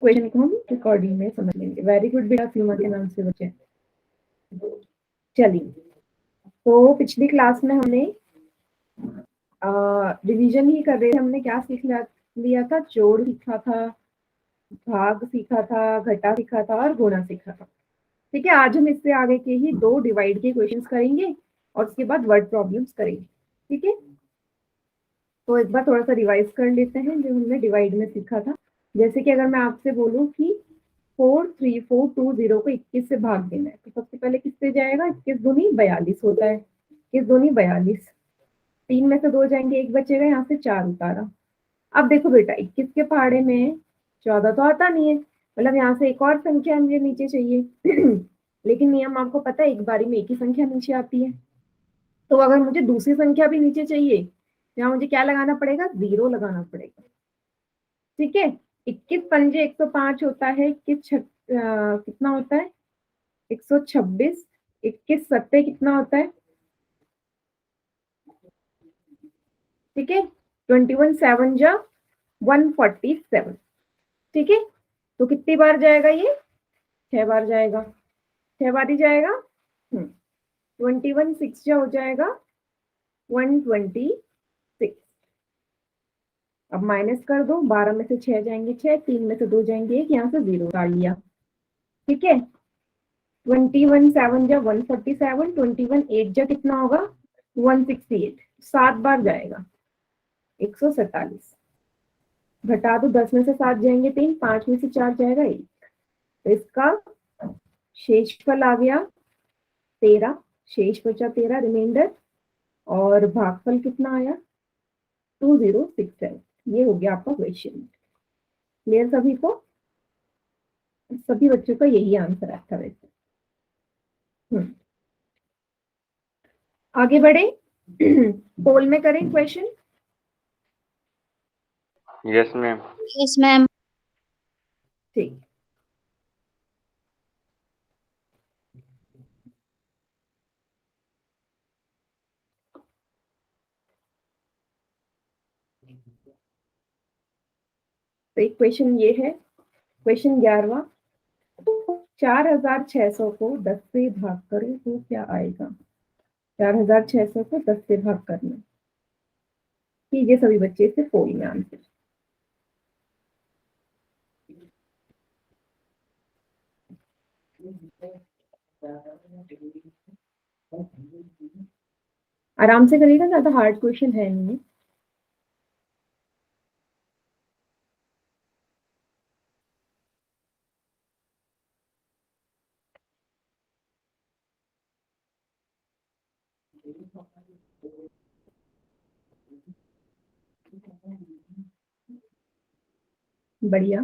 Question को हम recording में समझ लेंगे। वेरी गुड बेटा, सीमा के नाम से बच्चे। चलिए, तो पिछली क्लास में हमने रिवीजन ही कर रहे थे। हमने क्या सीख लिया था? जोड़ सीखा था, भाग सीखा था, घटा सीखा था और गुणा सीखा था। ठीक है, आज हम इससे आगे के ही 2 डिवाइड के क्वेश्चंस करेंगे और उसके बाद वर्ड प्रॉब्लम्स करेंगे। ठीक है, तो एक बार थोड़ा सा रिवाइज कर लेते हैं जो हमने डिवाइड में सीखा था। जैसे कि अगर मैं आपसे बोलूं कि 43420 को 21 से भाग देना है, तो सबसे पहले किससे जाएगा? 21 दूनी 42 होता है। 21 दूनी 42, 3 में से 2 जाएंगे, 1 बचेगा, यहाँ से 4 उतारा। अब देखो बेटा, 21 के पहाड़े में 14 तो आता नहीं है, मतलब यहाँ से एक और संख्या मुझे नीचे चाहिए। लेकिन नियम आपको पता है, एक बारी में एक ही संख्या नीचे आती है। तो अगर मुझे दूसरी संख्या भी नीचे चाहिए, यहाँ मुझे क्या लगाना पड़ेगा? 0 लगाना पड़ेगा। ठीक है, 21 पंजे 105 होता है, 21 कितना होता है? 126। 21 सत्ते कितना होता है? ठीक है, 21 7 जा 147। ठीक है, तो कितनी बार जाएगा ये? 6 बार जाएगा। 6 बार ही जाएगा। 21 6 जा हो जाएगा 126। अब माइनस कर दो, 12 में से 6 जाएंगे 6, 3 में से 2 जाएंगे 1, यहाँ से 0 काट लिया। ठीक है, 21 7 जा 147, 21 8 जा कितना होगा? 168। 7 बार जाएगा, 147। घटा दो, 10 में से 7 जाएंगे 3, 5 में से 4 जाएगा 1। तो इसका शेषफल आ गया 13, शेष बचा 13 रिमाइंडर, और भागफल कितना आया? 2067। ये हो गया आपका क्वेश्चन। क्लियर सभी को? सभी बच्चों का यही आंसर आता है वैसे। आगे बढ़े। पोल में करें question. Yes ma'am. Yes ma'am. ठीक, तो एक क्वेश्चन ये है, क्वेश्चन 11वां। 4600 को 10 से भाग करो तो क्या आएगा? 4600 को 10 से भाग करना। कीजिए सभी बच्चे से पोल में आंसर। आराम से करिएगा, ज्यादा हार्ड क्वेश्चन है नहीं। बढ़िया।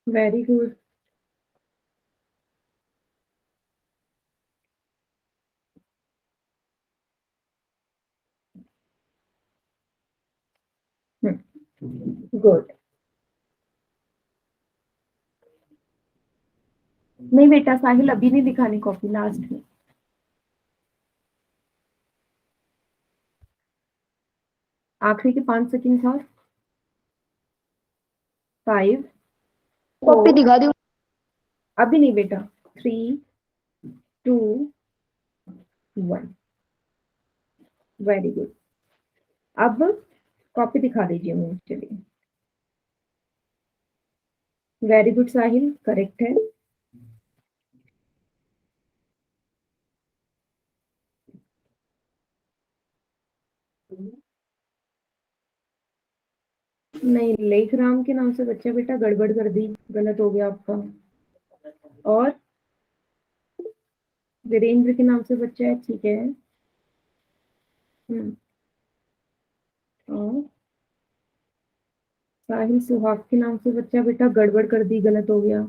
Very good. गुड। नहीं बेटा, साहिल अभी नहीं दिखानी कॉपी, लास्ट में। आखिरी के 5 सेकंड और। 5 कॉपी 4, दिखा दी। अभी नहीं बेटा। 3 2 1। Very good. अब कॉपी दिखा दीजिए मुझे। चलिए, वेरी गुड साहिल, करेक्ट है। नहीं, लेख राम के नाम से बच्चा बेटा गड़बड़ कर दी, गलत हो गया आपका। और वीरेंद्र के नाम से बच्चा है, ठीक है। और साहिल सुहाग के नाम से बच्चा बेटा गड़बड़ कर दी, गलत हो गया।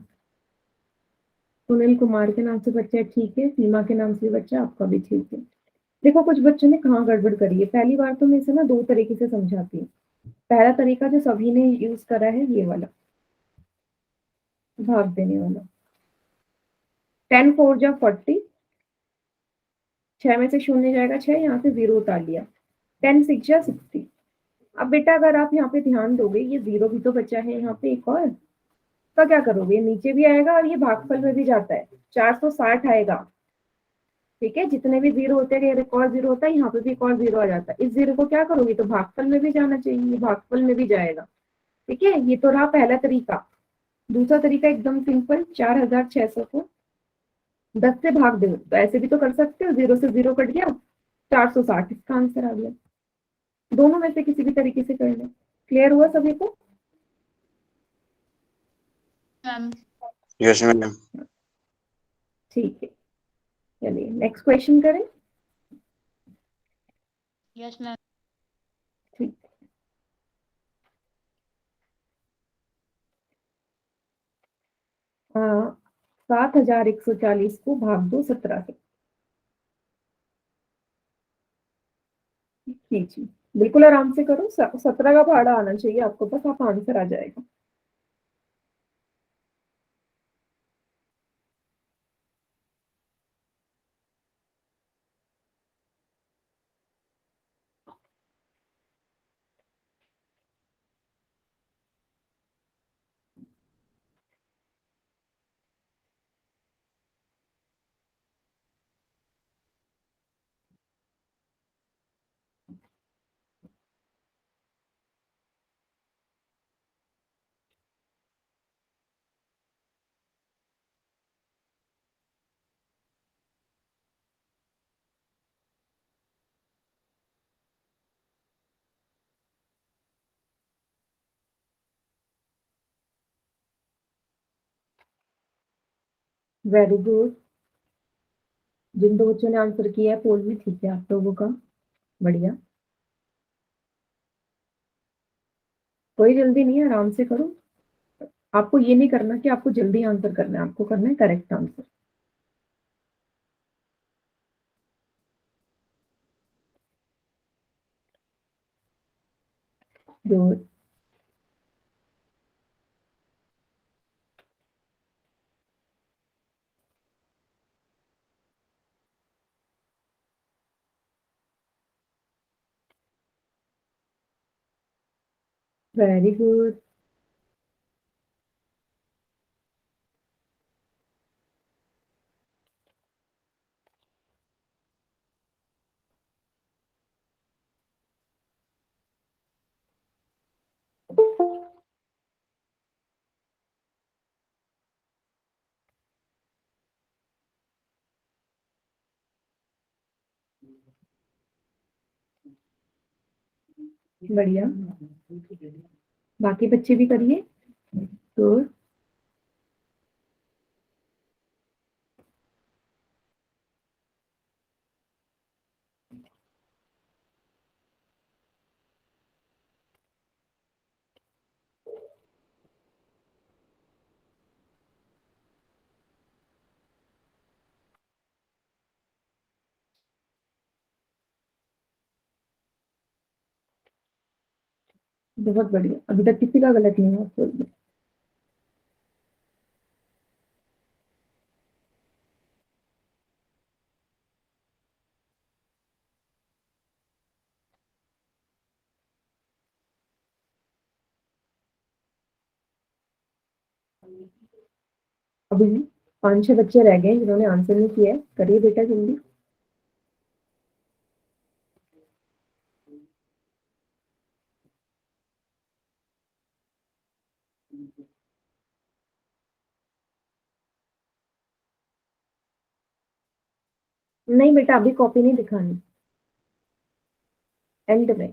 सुनील कुमार के नाम से बच्चा है, ठीक है। सीमा के नाम से बच्चा, आपका भी ठीक है। देखो, कुछ बच्चों ने कहाँ गड़बड़ करी है। पहली बार तो मैं इसे ना 2 तरीके से समझाती हूँ। पहला तरीका जो सभी ने यूज करा है, ये वाला। भाग देने वाला। 10 4 जा 40, 6 में से शून्य जाएगा 6, यहाँ से 0 उतार लिया। 10 6 जा 60। अब बेटा अगर आप यहाँ पे ध्यान दोगे, ये 0 भी तो बचा है यहाँ पे एक और, तो क्या करोगे, नीचे भी आएगा और ये भागफल में भी जाता है, 460 आएगा। ठीक है, जितने भी 0 होते हैं, एक और 0 होता है, यहाँ पे भी एक और 0 आ जाता है। इस 0 को क्या करोगे, तो भागफल में भी जाना चाहिए, भागफल में भी जाएगा। ठीक है, ये तो रहा पहला तरीका। दूसरा तरीका एकदम सिंपल, 4600 को 10 से भाग दो, तो ऐसे भी तो कर सकते हो, 0 से 0 कट गया, 460 इसका आंसर आ गया। दोनों में से किसी भी तरीके से कर लें। क्लियर हुआ सभी को? Yes ma'am. ठीक है, चलिए नेक्स्ट क्वेश्चन करें। Yes ma'am. ठीक, 7140 को भाग दो 17 से। कीजिए, बिल्कुल आराम से करो, 17 का पहाड़ा आना चाहिए आपको, बस आप आंसर आ जाएगा। वेरी गुड, जिन दो बच्चों ने आंसर किया है पोल भी ठीक है आप लोगों का, बढ़िया। कोई जल्दी नहीं है, आराम से करो। आपको ये नहीं करना कि आपको जल्दी आंसर करना है, आपको करना है correct answer. Good, very good. बढ़िया, बाकी बच्चे भी करिए। गुड, बहुत बढ़िया, अभी तक किसी का गलत नहीं हुआ पोल में। अभी 5-6 बच्चे रह गए जिन्होंने आंसर नहीं किया है, करिए बेटा जल्दी। नहीं बेटा, अभी कॉपी नहीं दिखानी, एंड में।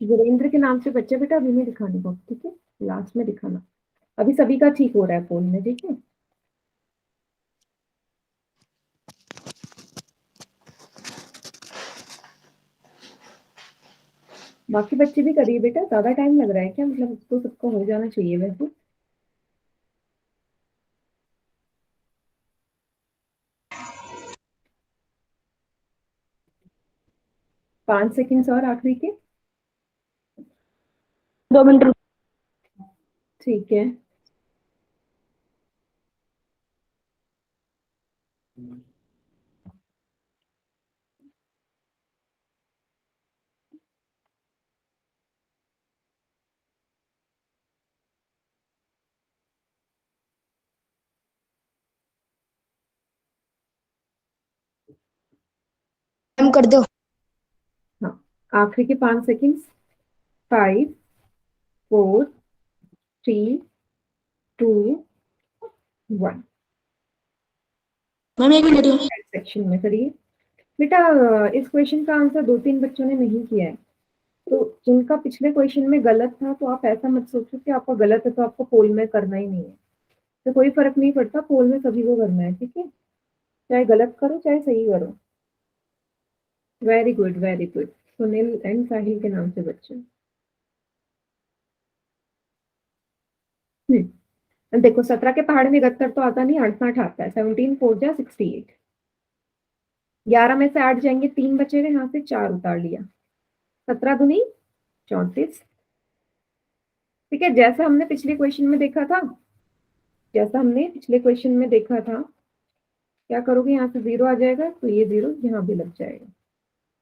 वीरेंद्र के नाम से बच्चे बेटा अभी नहीं दिखानी कॉपी, ठीक है, लास्ट में दिखाना। अभी सभी का ठीक हो रहा है फोन में, ठीक है। बाकी बच्चे भी करिए बेटा, ज्यादा टाइम लग रहा है क्या, मतलब उसको सबको हो जाना चाहिए वैसे। 5 सेकंड्स और आखिरी के। 2 मिनट। ठीक है, हम कर दो। हाँ, आखिरी के 5 सेकंड्स। 5 4 3 2 1। मैम एक मिनट। सेक्शन में करिए बेटा। इस क्वेश्चन का आंसर 2-3 बच्चों ने नहीं किया है, तो जिनका पिछले क्वेश्चन में गलत था, तो आप ऐसा मत सोचो कि आपका गलत है तो आपको पोल में करना ही नहीं है। तो कोई फर्क नहीं पड़ता, पोल में सभी को करना है, ठीक है, चाहे गलत करो चाहे सही करो। Very good very good. Sunil and Sahil के नाम से बच्चे। देखो 17 के पहाड़ में 71 तो आता नहीं, 68 आता है। 17 4 जा 68। 11 में से 8 जाएंगे, 3 बचेगा, यहाँ से 4 उतार लिया। 17 दूनी 34। ठीक है, जैसा हमने पिछले क्वेश्चन में देखा था, क्या करोगे, यहाँ से 0 आ जाएगा तो ये 0 यहाँ भी लग जाएगा।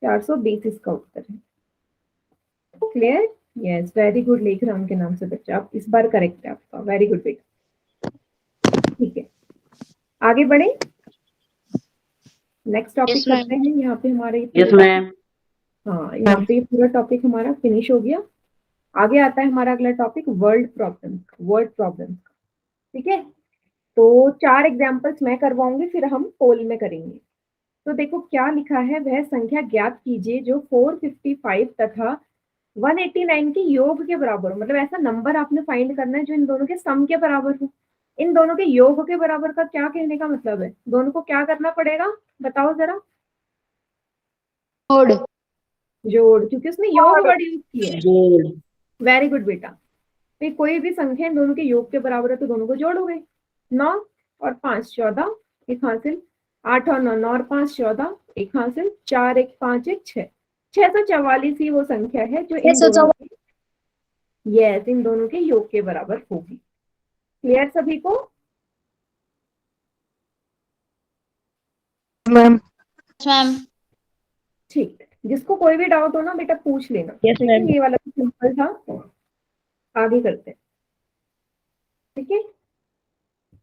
420 इसका उत्तर है। क्लियर? Yes, very good. लेख राम के नाम से बच्चा, आप इस बार करेक्ट है आपका, वेरी गुड बेटा। ठीक है, आगे बढ़े। नेक्स्ट टॉपिक करते हैं। यहाँ पे हमारे हाँ, यहाँ पे पूरा टॉपिक हमारा फिनिश हो गया। आगे आता है हमारा अगला टॉपिक, वर्ड प्रॉब्लम। ठीक है, तो 4 एग्जाम्पल्स मैं करवाऊंगी, फिर हम पोल में करेंगे। तो देखो क्या लिखा है, वह संख्या ज्ञात कीजिए जो 455 तथा 189 के योग के बराबर हो। मतलब ऐसा नंबर आपने फाइंड करना है जो इन दोनों के सम के बराबर हो। इन दोनों के योग के बराबर का क्या कहने का मतलब है, दोनों को क्या करना पड़ेगा, बताओ जरा। जोड़, क्योंकि उसने योग वर्ड यूज किया है। वेरी गुड बेटा। तो कोई भी संख्या इन दोनों के योग के बराबर है तो दोनों को जोड़ोगे। 9 और 5 14, एक हासिल। 8 और 9, 9 और 5 14, एक हासिल। 4 1 5 1 6, 644 ही वो संख्या है जो इन दोनों के, यस, इन दोनों के योग के बराबर होगी। क्लियर सभी को? मैम। ठीक, जिसको कोई भी डाउट हो ना बेटा पूछ लेना। यस ठीक है, मैम। ये वाला तो सिंपल था, आगे करते हैं। ठीक है,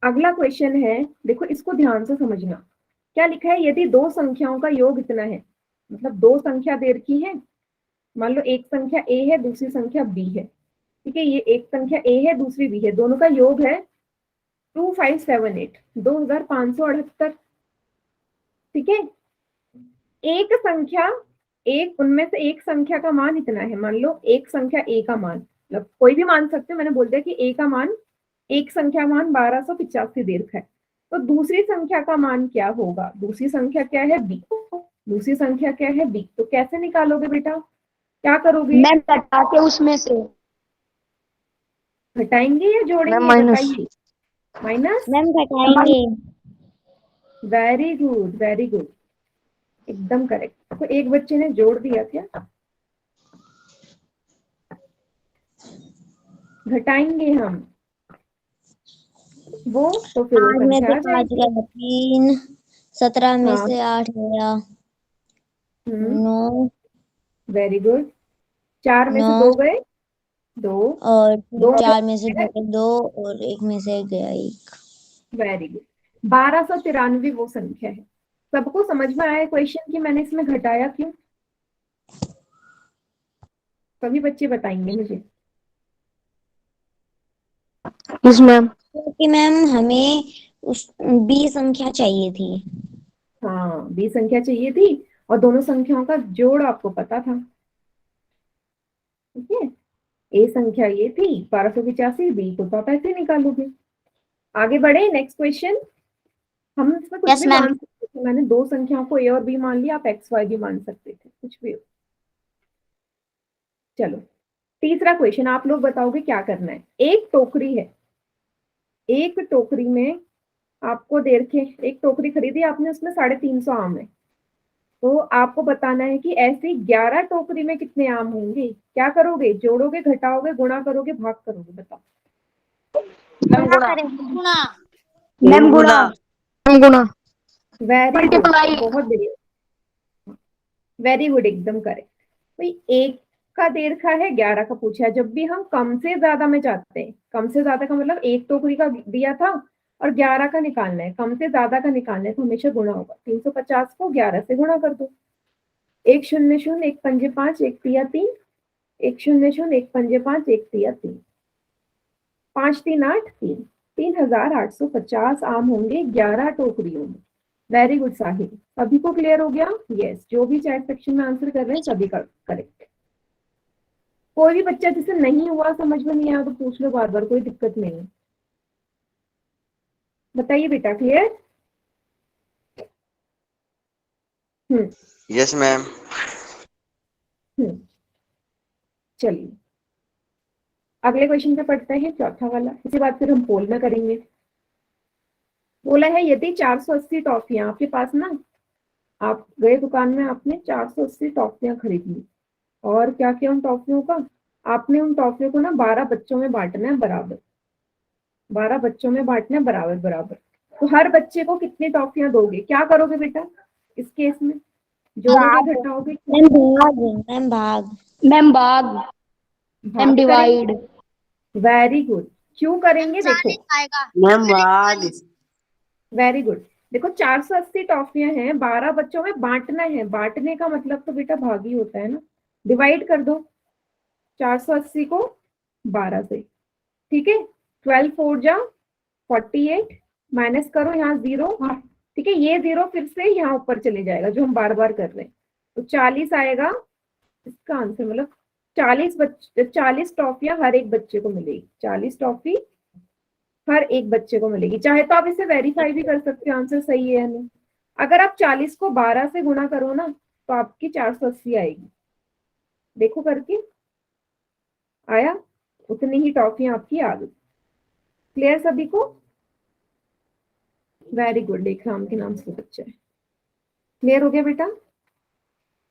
अगला क्वेश्चन है, देखो इसको ध्यान से समझना। क्या लिखा है, यदि दो संख्याओं का योग इतना है, मतलब दो संख्या दे रखी है। मान लो एक संख्या ए है, दूसरी संख्या बी है। ठीक है, ये एक संख्या ए है, दूसरी बी है, दोनों का योग है 2578, 2578। ठीक है, एक संख्या, एक उनमें से एक संख्या का मान इतना है। मान लो एक संख्या ए का मान, मतलब कोई भी मान सकते हो, मैंने बोल दिया कि ए का मान, एक संख्या मान 1285 दे रखा है। तो दूसरी संख्या का मान क्या होगा, दूसरी संख्या क्या है, बी। दूसरी संख्या क्या है, बी। तो कैसे निकालोगे बेटा, क्या करोगे? मैम घटा के उसमें से घटाएंगे या जोड़ेंगे, माइनस। बताइए। माइनस। मैम घटाएंगे। वेरी गुड वेरी गुड, एकदम करेक्ट। तो एक बच्चे ने जोड़ दिया, क्या घटाएंगे हम वो, तो फिर वो 8 में संख्या से आ 5 जाएगी। गया 3, 17 में हाँ, से 8 गया 9, वेरी गुड। 4 में से 9 2 गए, 2, और 2 4 में से 2 गए 2 और 1 में से गया 1। Very good. 1293 वो संख्या है। सबको समझ में आया क्वेश्चन कि मैंने इसमें घटाया क्यों? सभी बच्चे बताएंगे मुझे। Yes ma'am. क्योंकि मैम हमें उस बी संख्या चाहिए थी। हाँ, बी संख्या चाहिए थी और दोनों संख्याओं का जोड़ आपको पता था। ठीक है, ए संख्या ये थी 1285, बी को तो आप ऐसे निकालोगे। आगे बढ़े, नेक्स्ट क्वेश्चन। हम इसमें कुछ यस भी मैम। मान सकते थे, मैंने दो संख्याओं को ए और बी मान लिया, आप एक्स वाई भी मान सकते थे, कुछ भी हो। चलो, तीसरा क्वेश्चन, आप लोग बताओगे क्या करना है। एक टोकरी है, एक टोकरी में आपको दे रखे, एक टोकरी खरीदी आपने, उसमें 350 आम है। तो आपको बताना है कि ऐसी 11 टोकरी में कितने आम होंगे। क्या करोगे, जोड़ोगे, घटाओगे, गुणा करोगे, भाग करोगे, बताओ। गुणा। मैम गुणा। गुणा। Very good, multiply. बहुत बढ़िया, वेरी गुड, एकदम करेक्ट। भाई एक का दे रखा है, 11 का पूछा है। जब भी हम कम से ज्यादा में जाते हैं, कम से ज्यादा का मतलब एक टोकरी का दिया था और 11 का निकालना है, कम से ज्यादा का निकालना है, तो हमेशा गुणा होगा। 350 को 11 से गुणा कर दो। एक शून्य शून्य, एक पंजे 5, एक तिया 3, एक शून्य शून्य, एक पंजे 5, एक तिया 3, 5 3 8 3, 3850 आम होंगे 11 टोकरियों में। वेरी गुड साहिल, सभी को क्लियर हो गया? यस, जो भी चैट सेक्शन में आंसर कर रहे हैं सभी का करेक्ट। कोई भी बच्चा जिसे नहीं हुआ, समझ में नहीं आया तो पूछ लो बार बार, कोई दिक्कत नहीं है। बताइए बेटा, क्लियर? Yes ma'am. चलिए अगले क्वेश्चन पे पढ़ते हैं, चौथा वाला। इसके बाद फिर हम पोल में करेंगे। बोला है यदि 480 टॉफियां आपके पास ना, आप गए दुकान में, आपने 480 टॉफियां खरीदी और क्या किया उन टॉफियों का, आपने उन टॉफियों को ना 12 बच्चों में बांटना है बराबर, 12 बच्चों में बांटना है बराबर बराबर। तो हर बच्चे को कितनी टॉफियां दोगे, क्या करोगे बेटा इस केस में? जोड़ोगे, घटाओगे? मैम भाग, मैम भाग, मैम भाग, मैम डिवाइड। Very good. क्यों करेंगे देखो, मैम भाग। Very good. देखो 480 टॉफियां हैं, 12 बच्चों में बांटना है, बांटने का मतलब तो बेटा भाग ही होता है ना। डिवाइड कर दो 480 को 12 से, ठीक है। 12 4 जा 48, माइनस करो यहाँ 0, ठीक है। ये 0 फिर से यहाँ ऊपर चले जाएगा जो हम बार बार कर रहे हैं, तो 40 आएगा इसका आंसर। मतलब 40 टॉफियां हर एक बच्चे को मिलेगी, 40 टॉफी हर एक बच्चे को मिलेगी। चाहे तो आप इसे वेरीफाई भी कर सकते हो आंसर सही है या नहीं। अगर आप 40 को 12 से गुणा करो ना तो आपकी 480 आएगी। देखो करके, आया? उतनी ही टॉफियां आपकी आ गई। क्लियर सभी को? वेरी गुड, एक राम के नाम से बच्चा है। क्लियर हो गया बेटा?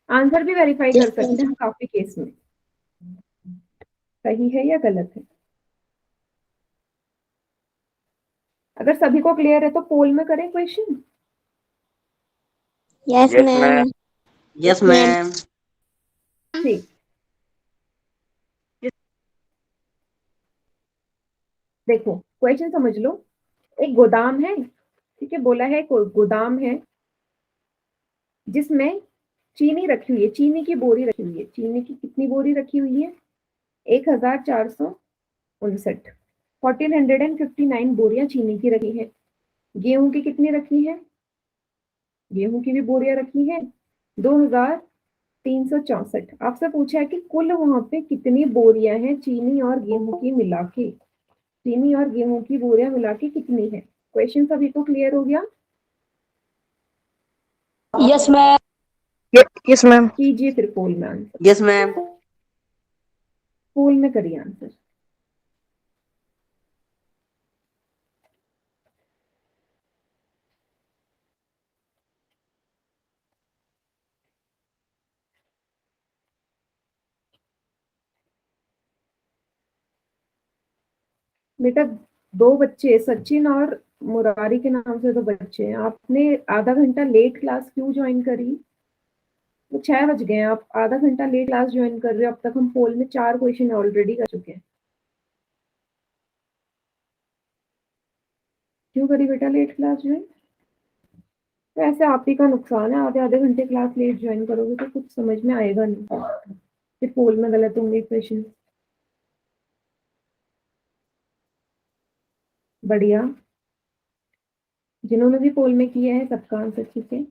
आंसर भी वेरीफाई कर सकते हैं हम काफी केस में, सही है या गलत है। अगर सभी को क्लियर है तो पोल में करें question. Yes ma'am. Yes ma'am. ठीक, देखो क्वेश्चन समझ लो। एक गोदाम है, ठीक है। बोला है कोई गोदाम है जिसमें चीनी रखी हुई है, चीनी की बोरी रखी हुई है। चीनी की कितनी बोरी रखी हुई है? 1459, 1459 बोरियां चीनी की रखी है। गेहूं की कितनी रखी है? गेहूं की भी बोरियां रखी है 2364। आपसे पूछा है कि कुल वहां पे कितनी बोरियां हैं चीनी और गेहूं की मिला के, चीनी और गेहूं की बोरियां मिला के कितनी है। क्वेश्चन सभी को क्लियर हो गया? Yes ma'am. Yes ma'am. कीजिए फिर पोल में आंसर, यस मैम। पोल में करिए आंसर। बेटा दो बच्चे, सचिन और मुरारी के नाम से दो बच्चे हैं। आपने आधा घंटा लेट क्लास क्यों ज्वाइन करी? तो 6 बज गए हैं, आप आधा घंटा लेट क्लास ज्वाइन कर रहे हो। अब तक हम पोल में 4 क्वेश्चन ऑलरेडी कर चुके हैं। क्यों करी बेटा लेट क्लास ज्वाइन? तो ऐसे आप ही का नुकसान है, आधे आधे घंटे क्लास लेट ज्वाइन करोगे तो कुछ समझ में आएगा नहीं, फिर पोल में गलत होंगे क्वेश्चन। बढ़िया, जिन्होंने भी पोल में किया है सबका आंसर ठीक है।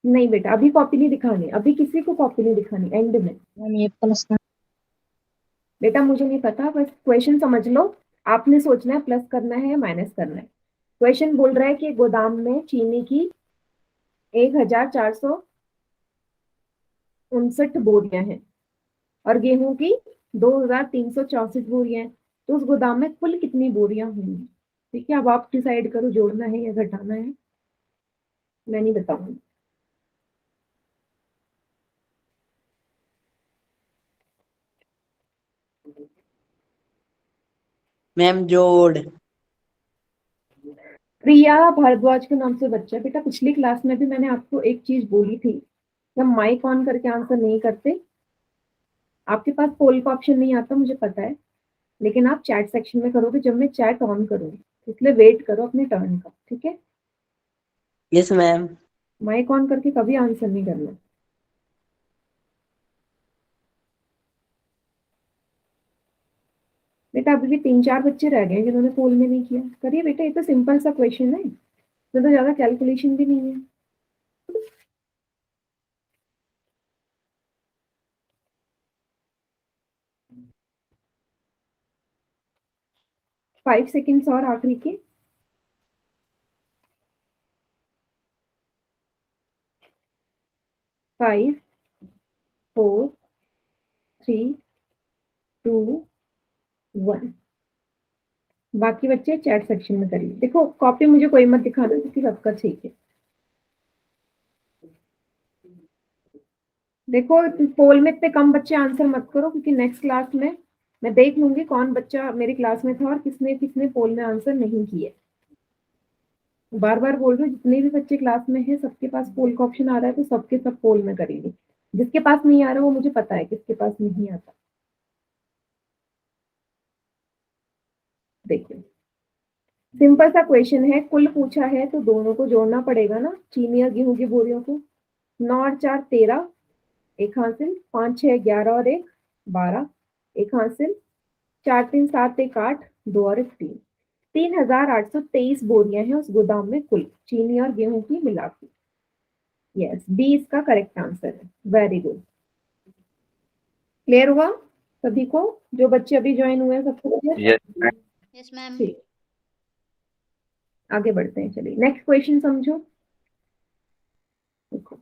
नहीं बेटा अभी कॉपी नहीं दिखानी, अभी किसी को कॉपी नहीं दिखानी, एंड में। मैम ये प्लस का। बेटा मुझे नहीं पता, बस क्वेश्चन समझ लो। आपने सोचना है प्लस करना है या माइनस करना है। क्वेश्चन बोल रहा है कि गोदाम में चीनी की 1469 बोरियां हैं और गेहूं की 2364 बोरियां हैं। तो उस गोदाम में कुल कितनी बोरियां होंगी? ठीक है, अब आप डिसाइड करो जोड़ना है या घटाना है, मैं नहीं बताऊंगी। मैम जोड़। प्रिया भारद्वाज के नाम से बच्चा है। बेटा पिछली क्लास में भी मैंने आपको एक चीज बोली थी, जब माइक ऑन करके आंसर नहीं करते आपके पास पोल का ऑप्शन नहीं आता मुझे पता है, लेकिन आप चैट सेक्शन में करोगे जब मैं चैट ऑन करूंगी, इसलिए वेट करो अपने टर्न का, ठीक है। Yes ma'am. माइक ऑन करके कभी आंसर नहीं करना। बेटा अभी भी 3-4 बच्चे रह गए जिन्होंने पोल में नहीं किया, करिए बेटा, ये तो सिंपल सा क्वेश्चन है, इसमें तो ज्यादा कैलकुलेशन भी नहीं है। फाइव सेकेंड्स और आखिरी के। 5, 4, 3, 2, 1। बाकी बच्चे चैट सेक्शन में करिए। देखो कॉपी मुझे कोई मत दिखाना क्योंकि सबका ठीक है। देखो पोल में इतने कम बच्चे आंसर मत करो, क्योंकि नेक्स्ट क्लास में मैं देख लूंगी कौन बच्चा मेरी क्लास में था और किसने किसने पोल में आंसर नहीं किए। बार बार बोल रही हूँ, जितने भी बच्चे क्लास में हैं सबके पास पोल का ऑप्शन आ रहा है, तो सबके सब पोल में करेंगे। जिसके पास नहीं आ रहा वो मुझे पता है किसके पास नहीं आता। देखिए सिंपल सा क्वेश्चन है, कुल पूछा है तो दोनों को जोड़ना पड़ेगा ना, चीनी और गेहूं की बोरियों को। 9 और 4 13, एक हासिल। 5 6 11 और 1 12, एक हासिल। 4 3 7 1 8, 2 और 1 3। 3823 बोरियां हैं उस गोदाम में कुल, चीनी और गेहूं की मिला के। यस, बी इसका करेक्ट आंसर है। Very good. क्लियर हुआ सभी को? जो बच्चे अभी ज्वाइन हुए हैं सबको क्लियर? Yes ma'am. ठीक, आगे बढ़ते हैं। चलिए नेक्स्ट क्वेश्चन समझो। देखो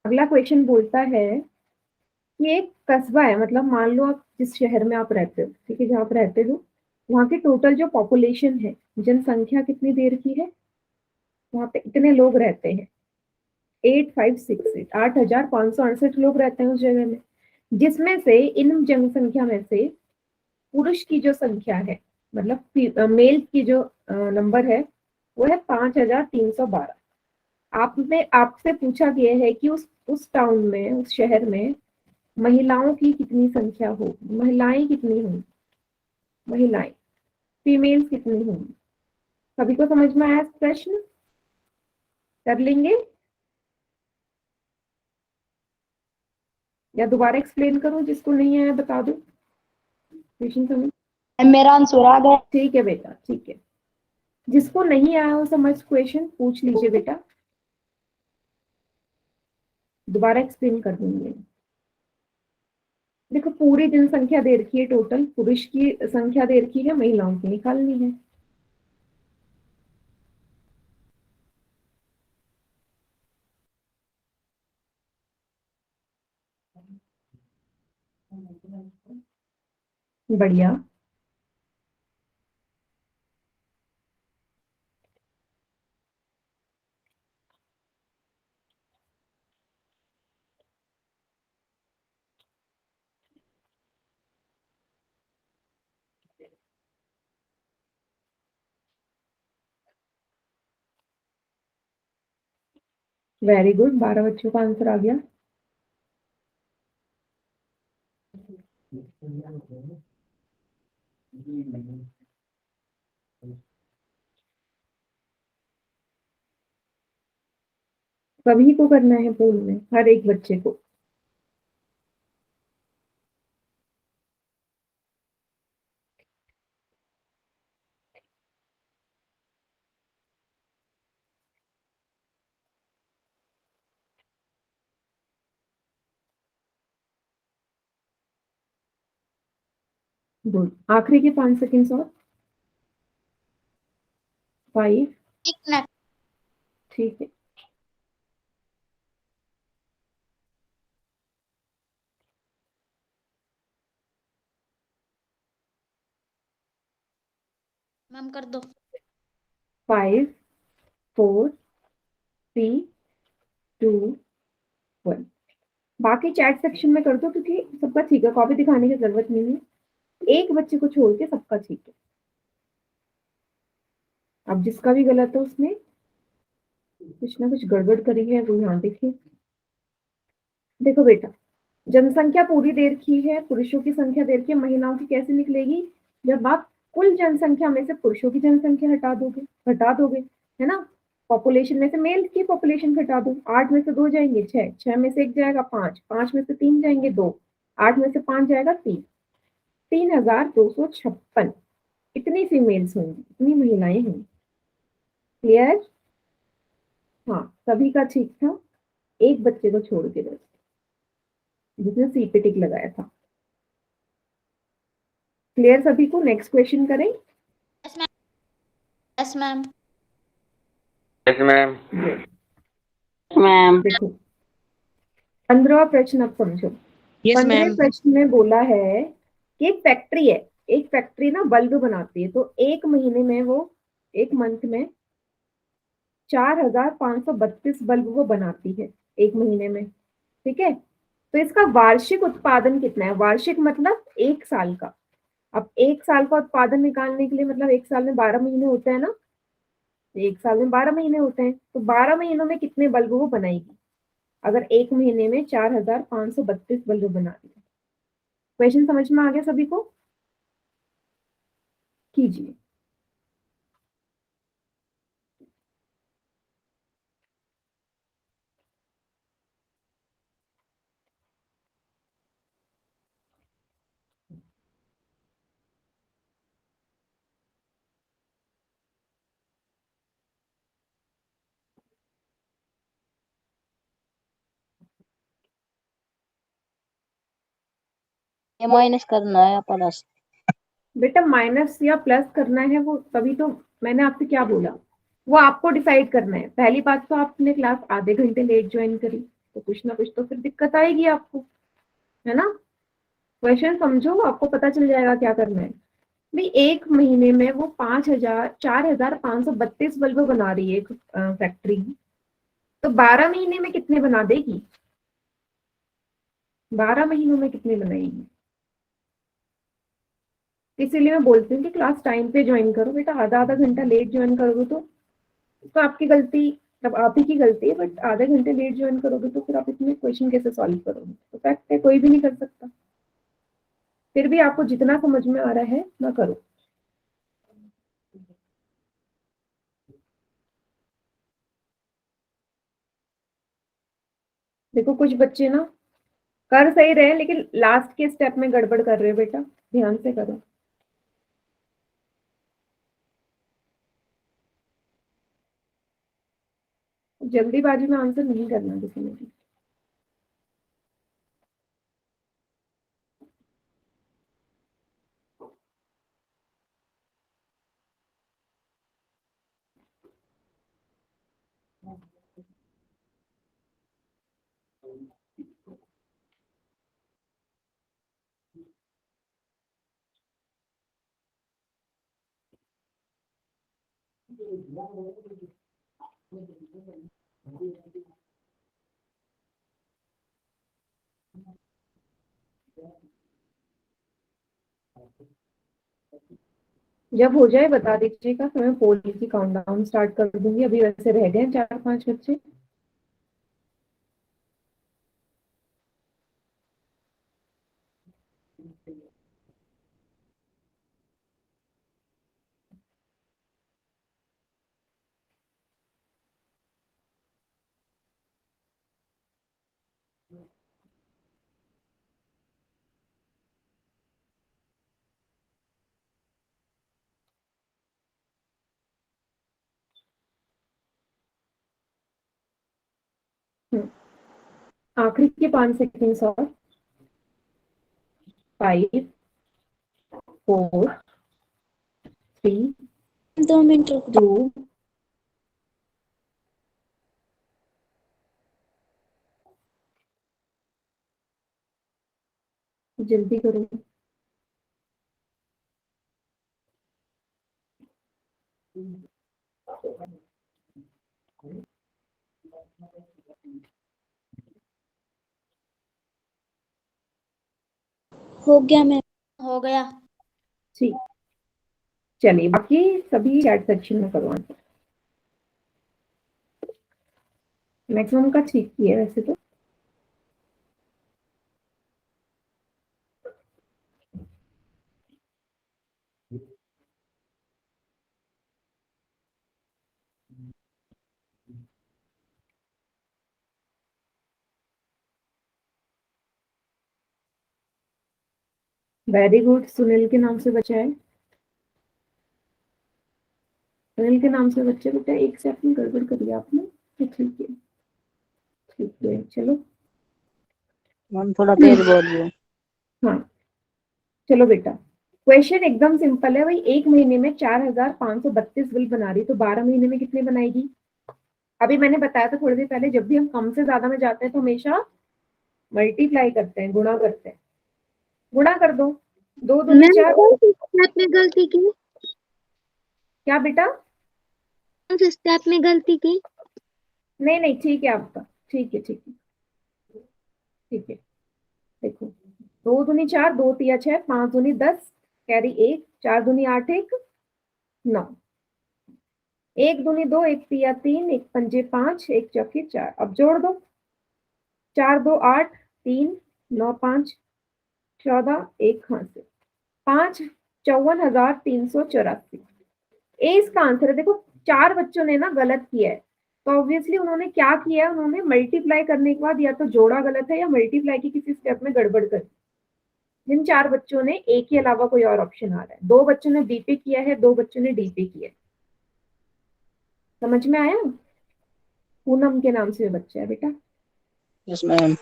अगला क्वेश्चन बोलता है कि एक कस्बा है, मतलब मान लो आप जिस शहर में आप रहते हो, ठीक है, जहाँ आप रहते हो वहाँ की टोटल जो पॉपुलेशन है, जनसंख्या कितनी देर की है, वहाँ पे इतने लोग रहते हैं। 8568, 8568 लोग रहते हैं उस जगह में, जिसमें से इन जनसंख्या में से पुरुष की जो संख्या है, मतलब मेल की जो नंबर है वो है 5312। आपने आपसे पूछा गया है कि उस टाउन में, उस शहर में महिलाओं की कितनी संख्या होगी, महिलाएं कितनी होंगी, महिलाएं फीमेल्स कितनी होंगी। सभी को समझ में आया प्रश्न? कर लेंगे या दोबारा एक्सप्लेन करूं? जिसको नहीं आया बता दो क्वेश्चन समझ। मेरा आंसर आ गया। ठीक है बेटा, ठीक है। जिसको नहीं आया हो समझ क्वेश्चन पूछ लीजिए बेटा, दोबारा एक्सप्लेन कर दूंगी। देखो पूरी जनसंख्या दे रखी है टोटल, पुरुष की संख्या दे रखी है, महिलाओं की निकालनी है। बढ़िया। वेरी गुड, 12 बच्चों का आंसर आ गया। सभी को करना है पूल में, हर एक बच्चे को। गुड, आखिरी के 5 सेकेंड्स और। 5। एक मिनट ठीक है। मैम कर दो। 5 4 3 2 1। बाकी चैट सेक्शन में कर दो क्योंकि सबका ठीक है, कॉपी दिखाने की जरूरत नहीं है। एक बच्चे को छोड़ के सबका ठीक है। अब जिसका भी गलत है उसने कुछ ना कुछ गड़बड़ करी है, वो यहाँ देखिए। देखो बेटा जनसंख्या पूरी दे रखी है, पुरुषों की संख्या दे रखी है, महिलाओं की कैसे निकलेगी? जब आप कुल जनसंख्या में से पुरुषों की जनसंख्या हटा दोगे, है ना? पॉपुलेशन में से मेल की पॉपुलेशन घटा दो, 8 में से 2 जाएंगे 6, 6 में से 1 जाएगा 5, 5 में से 3 जाएंगे 2, 8 में से 5 जाएगा 3, 3256। इतनी फीमेल्स होंगी, इतनी महिलाएं होंगी। क्लियर? हाँ, सभी का ठीक था, एक बच्चे को छोड़ के बस, जिसने सी पे टिक लगाया था। क्लियर सभी को? नेक्स्ट क्वेश्चन करें। Yes ma'am. Yes ma'am. Yes ma'am. Ma'am. देखो 15वां प्रश्न अब समझो। यस 15वें मैम। प्रश्न में बोला है कि एक फैक्ट्री है, एक फैक्ट्री ना बल्ब बनाती है, तो एक महीने में वो, एक मंथ में 4532 बल्ब वो बनाती है, एक महीने में। ठीक है, तो इसका वार्षिक उत्पादन कितना है? वार्षिक मतलब एक साल का। अब एक साल का उत्पादन निकालने के लिए, मतलब एक साल में 12 महीने होते हैं ना, एक साल में 12 महीने होते हैं, तो 12 महीनों में कितने बल्ब वो बनाएगी अगर एक महीने में 4532 बल्ब बना दिए? क्वेश्चन समझ में आ गया सभी को? कीजिए। ये माइनस करना है प्लस। बेटा माइनस या प्लस करना है वो, तभी तो मैंने आपसे क्या बोला, वो आपको डिसाइड करना है। पहली बात तो आपने क्लास आधे घंटे लेट ज्वाइन करी, तो कुछ ना कुछ तो फिर दिक्कत आएगी आपको, है ना? क्वेश्चन समझो, आपको पता चल जाएगा क्या करना है। भाई एक महीने में वो 4532 बल्ब बना रही है एक फैक्ट्री, तो 12 महीने में कितने बना देगी? 12 महीनों में कितने बनाएगी? इसीलिए मैं बोलती हूँ कि क्लास टाइम पे ज्वाइन करो बेटा। आधा आधा घंटा लेट ज्वाइन करोगे तो आपकी गलती, तब आप ही की गलती है, बट आधे घंटे लेट ज्वाइन करोगे तो फिर आप इसमें क्वेश्चन कैसे सॉल्व करोगे? तो फैक्ट है, कोई भी नहीं कर सकता। फिर भी आपको जितना समझ में आ रहा है ना करो। देखो कुछ बच्चे ना कर सही रहे हैं, लेकिन लास्ट के स्टेप में गड़बड़ कर रहे हो बेटा, ध्यान से करो। जल्दीबाजी में आंसर नहीं करना किसी ने भी। जब हो जाए बता दीजिएगा, तो मैं पोल की काउंटडाउन स्टार्ट कर दूंगी। अभी वैसे रह गए 4-5 बच्चे। आखिरी के 5 सेकेंड्स और। 5, 4, 3, 2 मिनट रुक जाओ। 2, जल्दी करो। हो गया मैम। हो गया। ठीक, चलिए बाकी सभी चैट सेक्शन में करो आंसर। मैक्सिमम का ठीक ही है वैसे तो। वेरी गुड, सुनील के नाम से बचा है। सुनील के नाम से बच्चे, बेटा एक सेकंड गड़बड़ करिए आपने, तो ठीक है, ठीक है, चलो। मैम थोड़ा तेज बोलिए। हाँ, चलो बेटा, क्वेश्चन एकदम सिंपल है भाई। एक महीने में 4532 बिल बना रही, तो 12 महीने में कितने बनाएगी? अभी मैंने बताया था थोड़ी देर पहले, जब भी हम कम से ज्यादा में जाते हैं तो हमेशा मल्टीप्लाई करते हैं, गुणा करते हैं। गुणा कर दो, दो दूनी मैम चार। कौन से स्टेप में गलती की? क्या बेटा? कौन से स्टेप में गलती की? नहीं नहीं, ठीक है आपका, ठीक है, ठीक है, ठीक है। देखो, दो दूनी चार, दो तिया छह, पांच दूनी 10, कैरी एक, चार दूनी 8, एक 9, एक दूनी 2, एक तिया 3, एक पंजे 5, एक चौकी 4। अब जोड़ दो, 4 2 8, 3 9 5 14, एक हाथ से 5, 54,384। ए इसका आंसर है। देखो, चार बच्चों ने ना गलत किया है, तो ऑब्वियसली उन्होंने क्या किया है, उन्होंने मल्टीप्लाई करने के बाद या तो जोड़ा गलत है या मल्टीप्लाई की किसी स्टेप में गड़बड़ कर। जिन चार बच्चों ने ए के अलावा कोई और ऑप्शन आ रहा है, दो बच्चों ने बी पे किया है, दो बच्चों ने डी पे किया है। समझ में आया? पूनम के नाम से बच्चा है बेटा। Yes ma'am.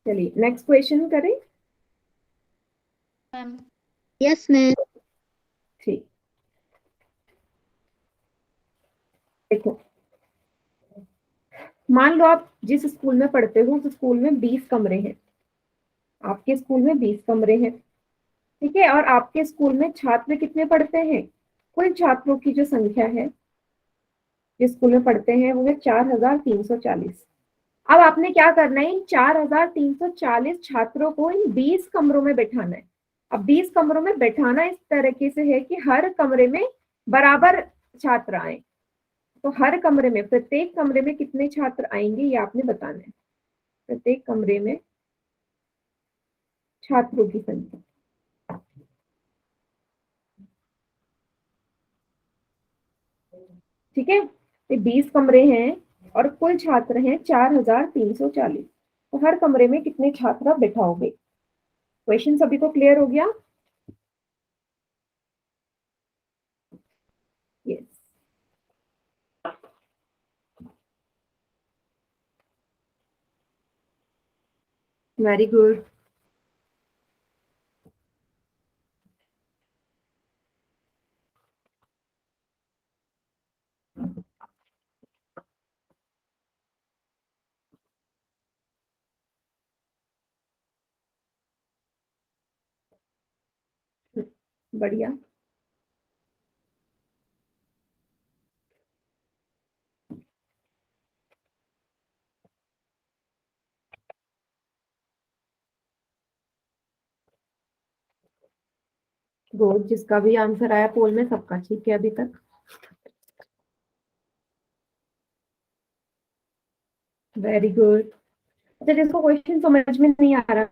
चलिए नेक्स्ट क्वेश्चन करें। मैम। Yes ma'am. ठीक, देखो, मान लो आप जिस स्कूल में पढ़ते हो उस स्कूल में 20 कमरे हैं। आपके स्कूल में 20 कमरे हैं, ठीक है, और आपके स्कूल में छात्र कितने पढ़ते हैं? कुल छात्रों की जो संख्या है जिस स्कूल में पढ़ते हैं वो है 4340। अब आपने क्या करना है, इन 4340 छात्रों को इन 20 कमरों में बैठाना है। अब 20 कमरों में बैठाना इस तरीके से है कि हर कमरे में बराबर छात्र आए। तो हर कमरे में, प्रत्येक कमरे में कितने छात्र आएंगे ये आपने बताना है। प्रत्येक कमरे में छात्रों की संख्या, ठीक है। ये 20 कमरे हैं और कुल छात्र हैं 4340। तो हर कमरे में कितने छात्र आप बैठाओगे? क्वेश्चन सभी को क्लियर हो गया? Yes, very good. बढ़िया। गुड, जिसका भी आंसर आया पोल में सबका ठीक है अभी तक। Very good. अच्छा, जिसको क्वेश्चन समझ में नहीं आ रहा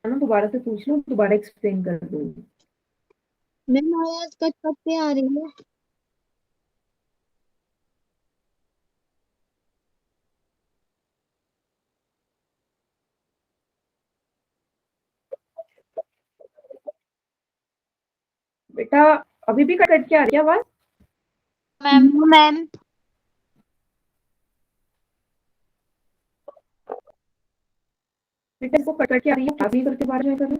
ना, दोबारा से पूछ लो, दोबारा एक्सप्लेन कर दूंगी। मैम आवाज कट कट के आ रही है। बेटा, अभी भी कट के आ रही है आवाज? मैम। No ma'am. बेटा, इसको कट के आ रही है, क्लास नहीं करके बाहर जाए करो।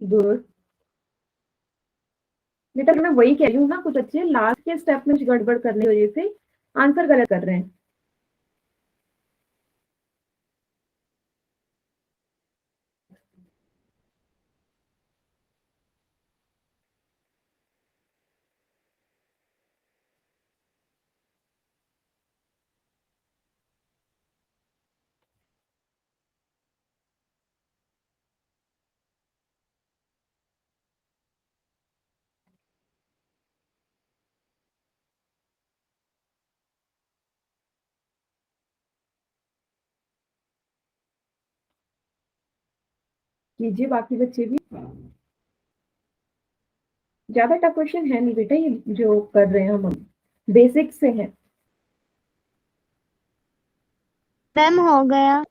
गुड बेटा, मैं वही कह रही हूँ ना, कुछ अच्छे लास्ट के स्टेप में गड़बड़ करने की वजह से आंसर गलत कर रहे हैं। कीजिए बाकी बच्चे भी। ज्यादा टफ क्वेश्चन है नहीं बेटा, ये जो कर रहे हैं हम बेसिक से है। मैम हो गया।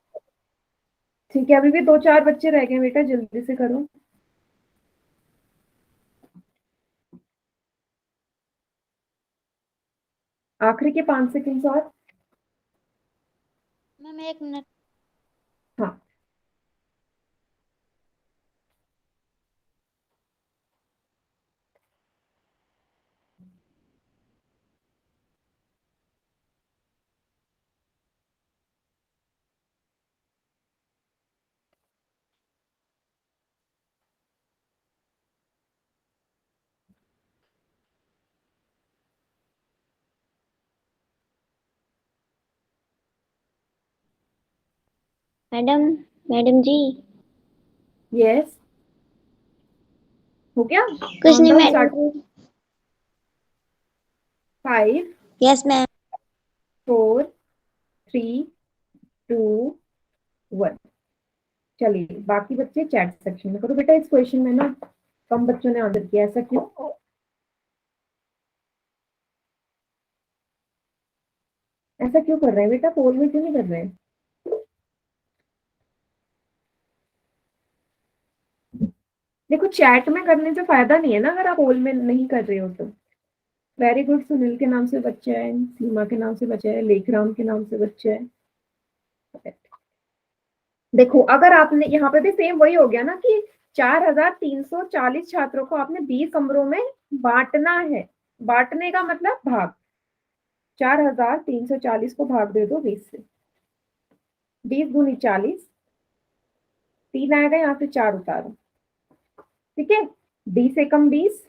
ठीक है, अभी भी 2-4 बच्चे रह गए बेटा, जल्दी से करो। आखिरी के 5 सेकंड और। Ma'am 1 minute. हाँ, मैडम, मैडम जी। यस, हो गया। कुछ नहीं काउंटडाउन मैडम स्टार्ट। जी। 5, यस मैम। 4, 3, 2, 1। चलिए बाकी बच्चे चैट सेक्शन में करो बेटा। इस क्वेश्चन में ना कम बच्चों ने आंसर किया, ऐसा क्यों? ऐसा क्यों कर रहे हैं बेटा? पोल में क्यों नहीं कर रहे हैं? देखो, चैट में करने से फायदा नहीं है ना अगर आप पोल में नहीं कर रहे हो तो। वेरी गुड, सुनील के नाम से बच्चा है, सीमा के नाम से बच्चा है, लेखराम के नाम से बच्चा है। देखो, अगर आपने यहाँ पे भी सेम वही हो गया ना कि 4340 छात्रों को आपने 20 कमरों में बांटना है। बांटने का मतलब भाग। 4340 को भाग दे दो 20 से। 20 दूनी 40, 3 आएगा, यहाँ से 4 उतारो। ठीक है, 20 एकम 20,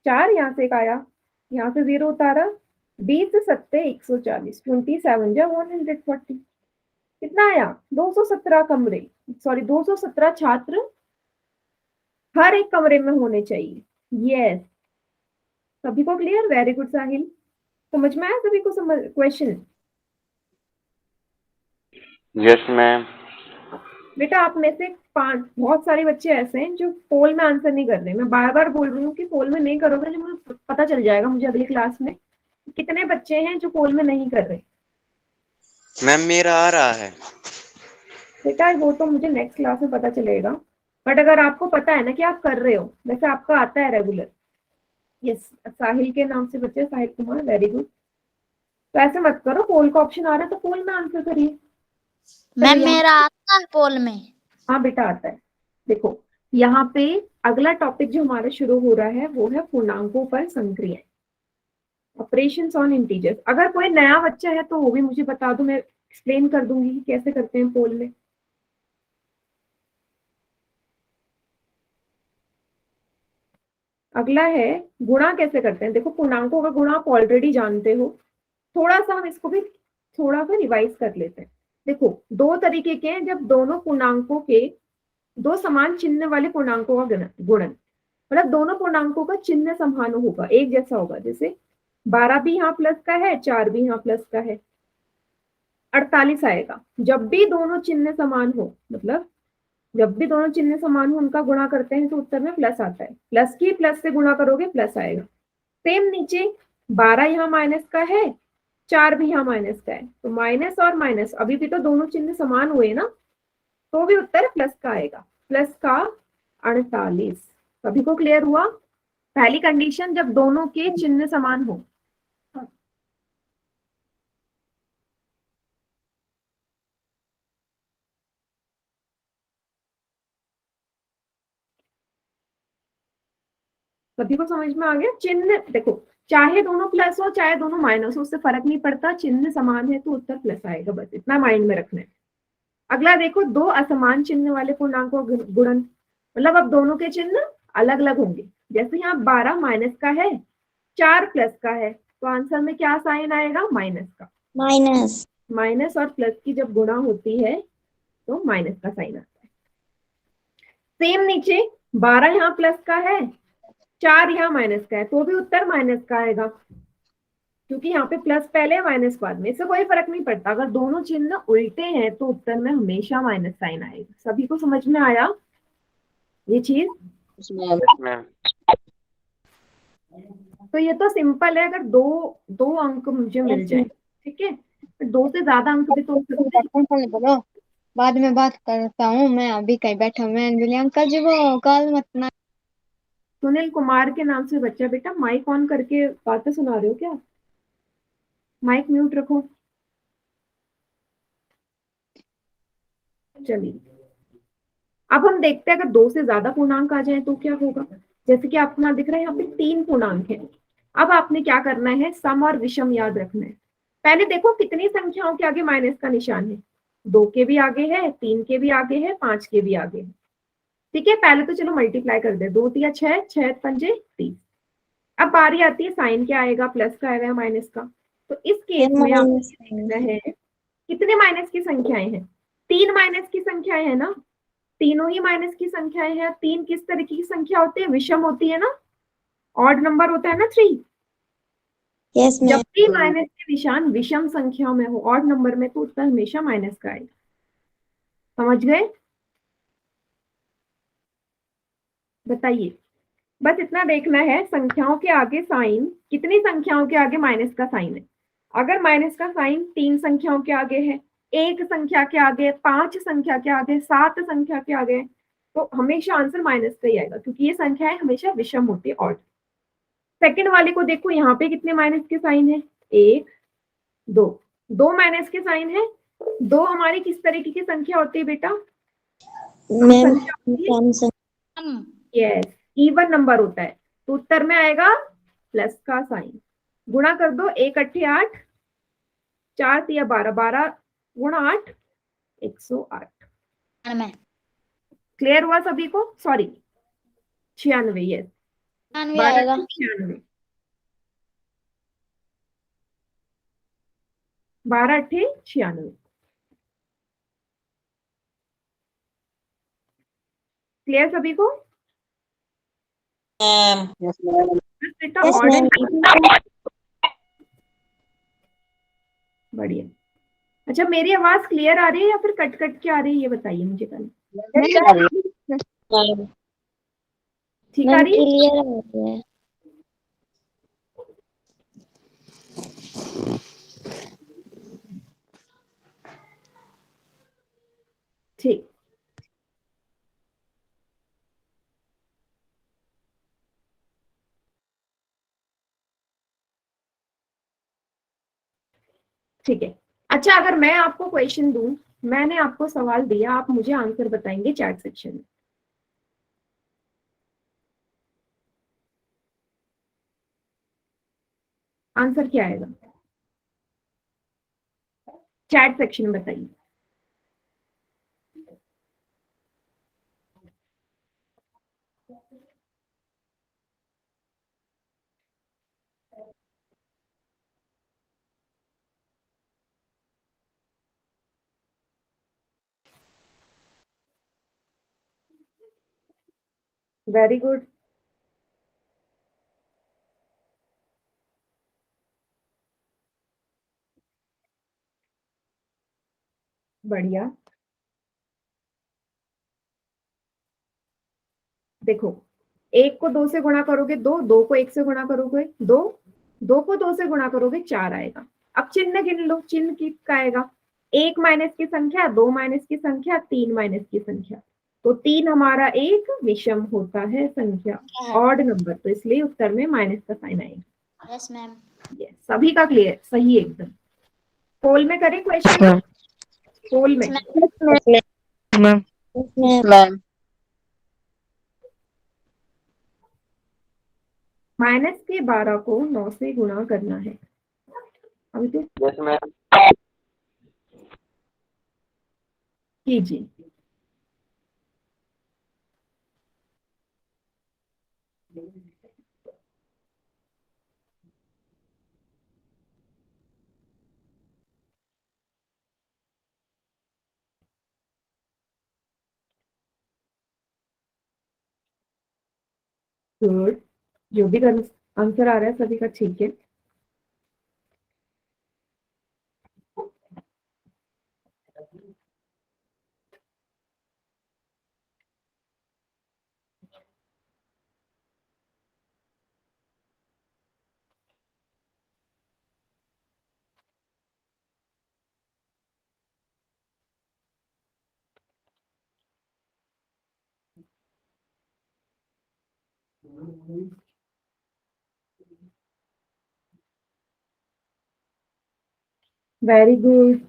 4 यहाँ से एक आया, यहाँ से 0 उतारा। 20 सत्ते 140, 27 जा 140। कितना आया? 217 कमरे, सॉरी 217 छात्र हर एक कमरे में होने चाहिए। यस, सभी को क्लियर? वेरी गुड साहिल, समझ में आया सभी को? समझ क्वेश्चन? Yes ma'am. बेटा आप में से 5 बहुत सारे बच्चे ऐसे हैं जो पोल में आंसर नहीं कर रहे। मैं बार बार बोल रही हूँ कि पोल में नहीं करोगे, जो मुझे पता चल जाएगा मुझे अगली क्लास में कितने बच्चे हैं जो पोल में नहीं कर रहे। मैम मेरा आ रहा है। बेटा वो तो मुझे नेक्स्ट क्लास में पता चलेगा, बट अगर आपको पता है ना कि आप कर रहे हो, वैसे आपका आता है रेगुलर। यस, साहिल के नाम से बच्चे, साहिल कुमार, वेरी गुड। तो ऐसे मत करो, पोल का ऑप्शन आ रहा है तो पोल में आंसर करिए। मैम चलिए मेरा आता है पोल में। हाँ बेटा आता है। देखो, यहाँ पे अगला टॉपिक जो हमारा शुरू हो रहा है वो है पूर्णांकों पर संक्रियाएं, ऑपरेशंस ऑन इंटीजर्स। अगर कोई नया बच्चा है तो वो भी मुझे बता दो, मैं एक्सप्लेन कर दूंगी कि कैसे करते हैं पोल में। अगला है गुणा कैसे करते हैं। देखो, पूर्णांकों का गुणा आप ऑलरेडी जानते हो, थोड़ा सा हम इसको भी थोड़ा सा रिवाइज कर लेते हैं। देखो, 2 तरीके के हैं जब दोनों पूर्णांकों के, 2 समान चिन्ह वाले पूर्णांकों का गुणन, मतलब दोनों पूर्णांकों का चिन्ह समान होगा, एक जैसा होगा। जैसे 12 भी यहाँ प्लस का है, 4 भी यहाँ प्लस का है, 48 आएगा। जब भी दोनों चिन्ह समान हो, मतलब जब भी दोनों चिन्ह समान हो उनका गुणा करते हैं तो उत्तर में प्लस आता है। प्लस की प्लस से गुणा करोगे प्लस आएगा। सेम नीचे 12 यहाँ माइनस का है, 4 भी यहाँ माइनस का है, तो माइनस और माइनस, अभी भी तो दोनों चिन्ह समान हुए ना, तो भी उत्तर प्लस का आएगा। प्लस का 48। सभी को क्लियर हुआ? पहली कंडीशन जब दोनों के चिन्ह समान हो। सभी को समझ में आ गया? चिन्ह देखो, चाहे दोनों प्लस हो चाहे दोनों माइनस हो, उससे फर्क नहीं पड़ता, चिन्ह समान है तो उत्तर प्लस आएगा, बस इतना माइंड में रखना है। अगला देखो, 2 असमान चिन्ह वाले पूर्णांकों का गुणन, मतलब अब दोनों के चिन्ह अलग अलग होंगे। जैसे यहाँ 12 माइनस का है, 4 प्लस का है, तो आंसर में क्या साइन आएगा? माइनस का। माइनस। माइनस और प्लस की जब गुणा होती है तो माइनस का साइन आता है। सेम नीचे 12 यहाँ प्लस का है, 4 यहाँ माइनस का है, तो भी उत्तर माइनस का आएगा। क्योंकि यहाँ पे प्लस पहले है माइनस बाद में, इससे कोई फर्क नहीं पड़ता। अगर दोनों चिन्ह उल्टे हैं तो उत्तर में हमेशा माइनस साइन आएगा। सभी को समझ में आया ये चीज? Yes ma'am. Yes ma'am. तो ये तो सिंपल है, अगर दो दो अंक मुझे मिल जाए, ठीक है, तो दो से ज्यादा अंक भी तो हो सकते हैं। अंकल बोलो, बाद में बात करता हूँ, मैं अभी कहीं बैठा हूँ। मैं बोली अंकल जी वो कॉल मत ना। सुनील कुमार के नाम से बच्चा, बेटा माइक ऑन करके बातें सुना रहे हो क्या? माइक म्यूट रखो। चलिए, अब हम देखते हैं अगर दो से ज्यादा पूर्णांक आ जाए तो क्या होगा। जैसे कि आपको यहाँ दिख रहा है, यहाँ पे 3 पूर्णांक है। अब आपने क्या करना है, सम और विषम याद रखना है। पहले देखो कितनी संख्याओं के आगे माइनस का निशान है। 2 के भी आगे है, 3 के भी आगे है, 5 के भी आगे है। ठीक है, पहले तो चलो मल्टीप्लाई कर दे, 2 तिया 6, 6 पंजे 30। अब बारी आती है साइन क्या आएगा, प्लस का आएगा या माइनस का। तो इस केस में आपको देखना है कितने माइनस की संख्याएं हैं। 3 माइनस की संख्याएं हैं ना, तीनों ही माइनस की संख्याएं हैं। 3 किस तरीके की संख्या होती है, विषम होती है ना, ऑड नंबर होता है ना 3। यस जब मैम। भी माइनस के निशान विषम संख्या में हो, ऑड नंबर में, तो उत्तर हमेशा माइनस का आएगा। समझ गए? बताइए, बस इतना देखना है, संख्याओं के आगे साइन, कितनी संख्याओं के आगे माइनस का साइन है। अगर माइनस का साइन 3 संख्याओं के आगे है, 1 संख्या के आगे, 5 संख्या के आगे, 7 संख्या के आगे, तो हमेशा आंसर माइनस का ही आएगा, क्योंकि ये संख्याएं हमेशा विषम होती है। ऑड सेकंड वाले को देखो, यहाँ पे कितने माइनस के साइन है, 1 2, 2 माइनस के साइन है। 2 हमारी किस तरीके की संख्या होती है बेटा? मैम संख्या होती है, सैमसंग। हम यस, इवन नंबर होता है। तो उत्तर में आएगा प्लस का साइन। गुणा कर दो, 1 अट्ठे 8, 4 तिया 12, 12 गुणा 8 108। में क्लियर हुआ सभी को? सॉरी 96, यस, भी 12 आएगा। 96, 12 अट्ठे 96। क्लियर सभी को? Yes ma'am. बस बेटा यस ऑर्डर मैम। बढ़िया। अच्छा, मेरी आवाज क्लियर आ रही है या फिर कट कट के आ रही है, ये बताइए मुझे पहले। ठीक आ मैम रही है? क्लियर हो गया है। ठीक, ठीक है। अच्छा, अगर मैं आपको क्वेश्चन दूं, मैंने आपको सवाल दिया, आप मुझे आंसर बताएंगे चैट सेक्शन में। आंसर क्या आएगा चैट सेक्शन में, बताइए। वेरी गुड, बढ़िया। देखो, 1 को 2 से गुणा करोगे 2, 2 को 1 से गुणा करोगे 2, 2 को 2 से गुणा करोगे 4 आएगा। अब चिन्ह गिन लो, चिन्ह किसका आएगा? 1 माइनस की संख्या, 2 माइनस की संख्या, 3 माइनस की संख्या। तो 3 हमारा एक विषम होता है संख्या, ऑड नंबर, तो इसलिए उत्तर में माइनस का साइन आएगा। Yes ma'am. यस, सभी का क्लियर, सही एकदम। पोल में करें क्वेश्चन, पोल में। Ma'am. Yes ma'am. Ma'am. Minus के 12 को 9 से गुणा करना है। अभी तो यस मैम। कीजिए। गुड, जो भी आंसर आ रहा है सभी का ठीक है। Very good.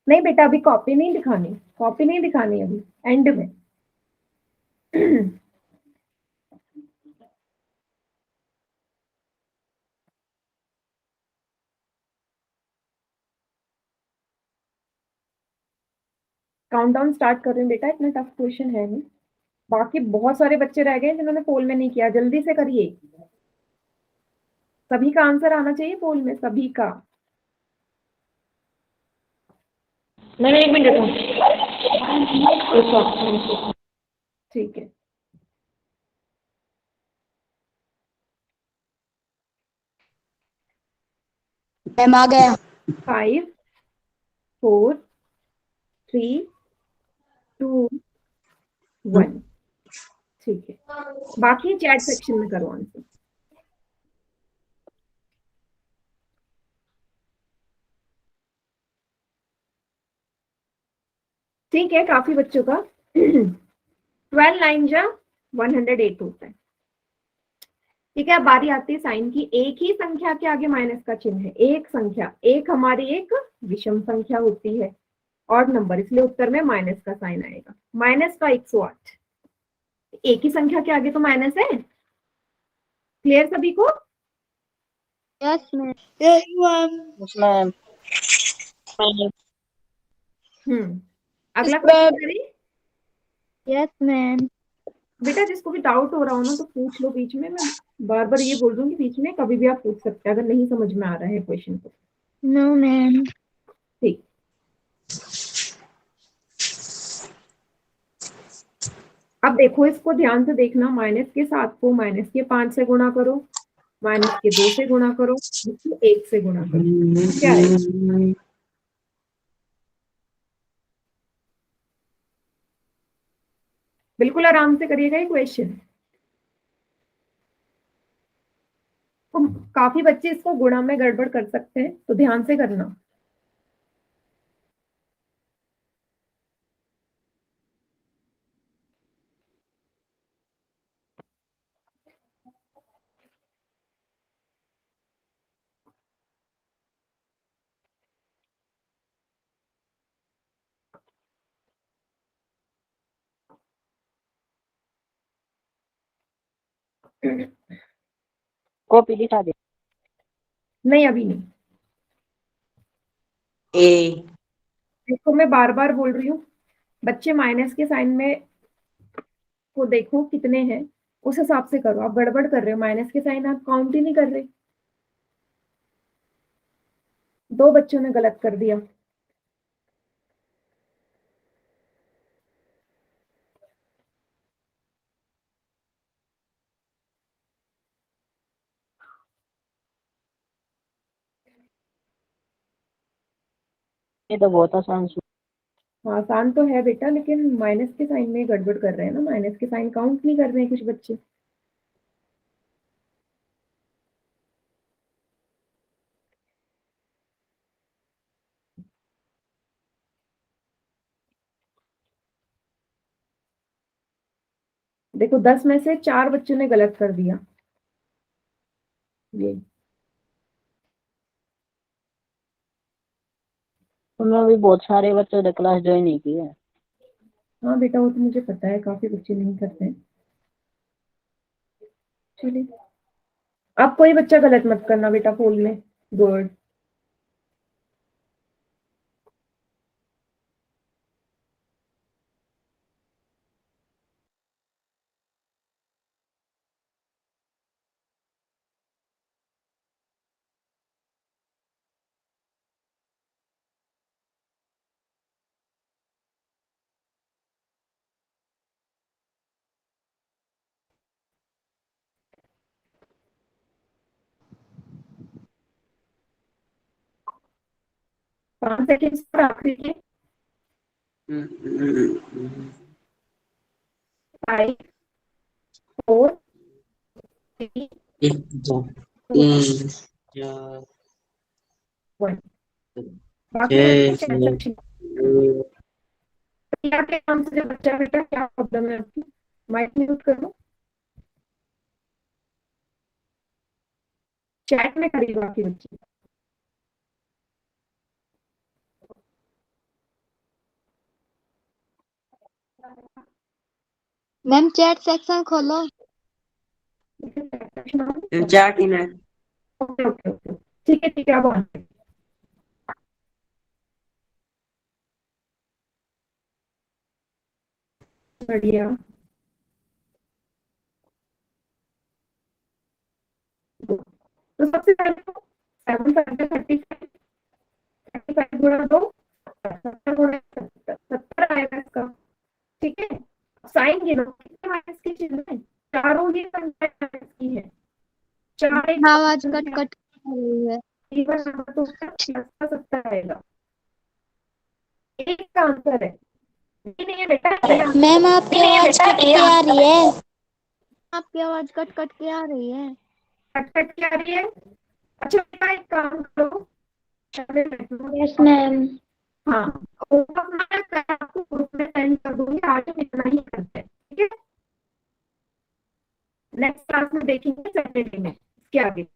नहीं बेटा, अभी कॉपी नहीं दिखानी, कॉपी नहीं दिखानी, अभी एंड में। काउंटडाउन स्टार्ट कर रहे हैं बेटा, इतना टफ क्वेश्चन है नहीं। बाकी बहुत सारे बच्चे रह गए जिन्होंने पोल में नहीं किया, जल्दी से करिए। सभी का आंसर आना चाहिए पोल में, सभी का। मैम एक मिनट रुको। ठीक है। मैम आ गया। 5 4 3 2 1। ठीक है, बाकी चैट सेक्शन में करो आंसर। ठीक है, काफी बच्चों का। 12 9 जा 108 होता है। ठीक है, अब बारी आती है साइन की। एक ही संख्या के आगे माइनस का चिन्ह है। एक संख्या, एक हमारी एक विषम संख्या होती है और नंबर, इसलिए उत्तर में माइनस का साइन आएगा। माइनस का 108। एक ही संख्या के आगे तो माइनस है। क्लियर सभी को? Yes ma'am. Yes ma'am. अगला क्वेश्चन करें। Yes ma'am. बेटा जिसको भी डाउट हो रहा हो ना तो पूछ लो बीच में। मैं बार बार ये बोल दूंगी, बीच में कभी भी आप पूछ सकते हैं अगर नहीं समझ में आ रहा है क्वेश्चन को। No ma'am. ठीक। अब देखो, इसको ध्यान से देखना। माइनस के 7 को माइनस के 5 से गुणा करो, माइनस के 2 से गुणा करो, इसको 1 से गुणा करो, क्या है? बिल्कुल आराम से करिएगा ये क्वेश्चन। तो काफी बच्चे इसको गुणा में गड़बड़ कर सकते हैं, तो ध्यान से करना। कॉपी दिखा दे। नहीं, अभी नहीं। ए देखो, मैं बार बार बोल रही हूँ, बच्चे माइनस के साइन में को देखो कितने हैं, उस हिसाब से करो। आप गड़बड़ कर रहे हो, माइनस के साइन आप काउंट ही नहीं कर रहे। 2 बच्चों ने गलत कर दिया। ये तो बहुत आसान हाँ, आसान तो है बेटा, लेकिन माइनस के साइन में गड़बड़ कर रहे हैं ना। माइनस के साइन काउंट नहीं कर रहे हैं कुछ बच्चे। देखो, 10 में से 4 बच्चों ने गलत कर दिया। ये उनमें भी बहुत सारे बच्चों ने क्लास ज्वाइन नहीं की है। हाँ बेटा, वो तो मुझे पता है, काफी बच्चे नहीं करते हैं। चलिए, अब कोई बच्चा गलत मत करना बेटा पोल में। गुड। पांच सेकेंड पर आखिरी के। 5 4 3 एक दो तीन चार 1। बाकी छः बच्चे इसमें प्रिया के नाम से जो बच्चा बेटा, क्या प्रॉब्लम है आपकी? माइक म्यूट कर लो, चैट में करिए बाकी बच्चे। मैम चैट सेक्शन खोलो। चैट ही ना। ओके ओके ओके, ठीक है ठीक है, अब ऑन करिए। बढ़िया। तो सबसे पहले तो 7 5 35, 35 गुणा 2, 70 गुणा 70 आएगा इसका, ठीक है। साइन गिनो, कितने माइनस की चीज है, चारों ही संख्या माइनस की है, चार एक आवाज कट कट आ रही है। इवन नंबर तो उसका प्लस का 70 आएगा, एक का आंसर है। ये नहीं है बेटा, ये आंसर मैम आपकी आवाज कट के आ रही है। आपकी आवाज कट कट के आ रही है। कट कट के आ रही है। अच्छा बेटा एक काम करो, यस मैम। हाँ, होमवर्क मैं आपको ग्रुप में सेंड कर दूंगी, आज हम इतना ही करते हैं, ठीक है। नेक्स्ट क्लास में देखेंगे सैटरडे में इसके आगे।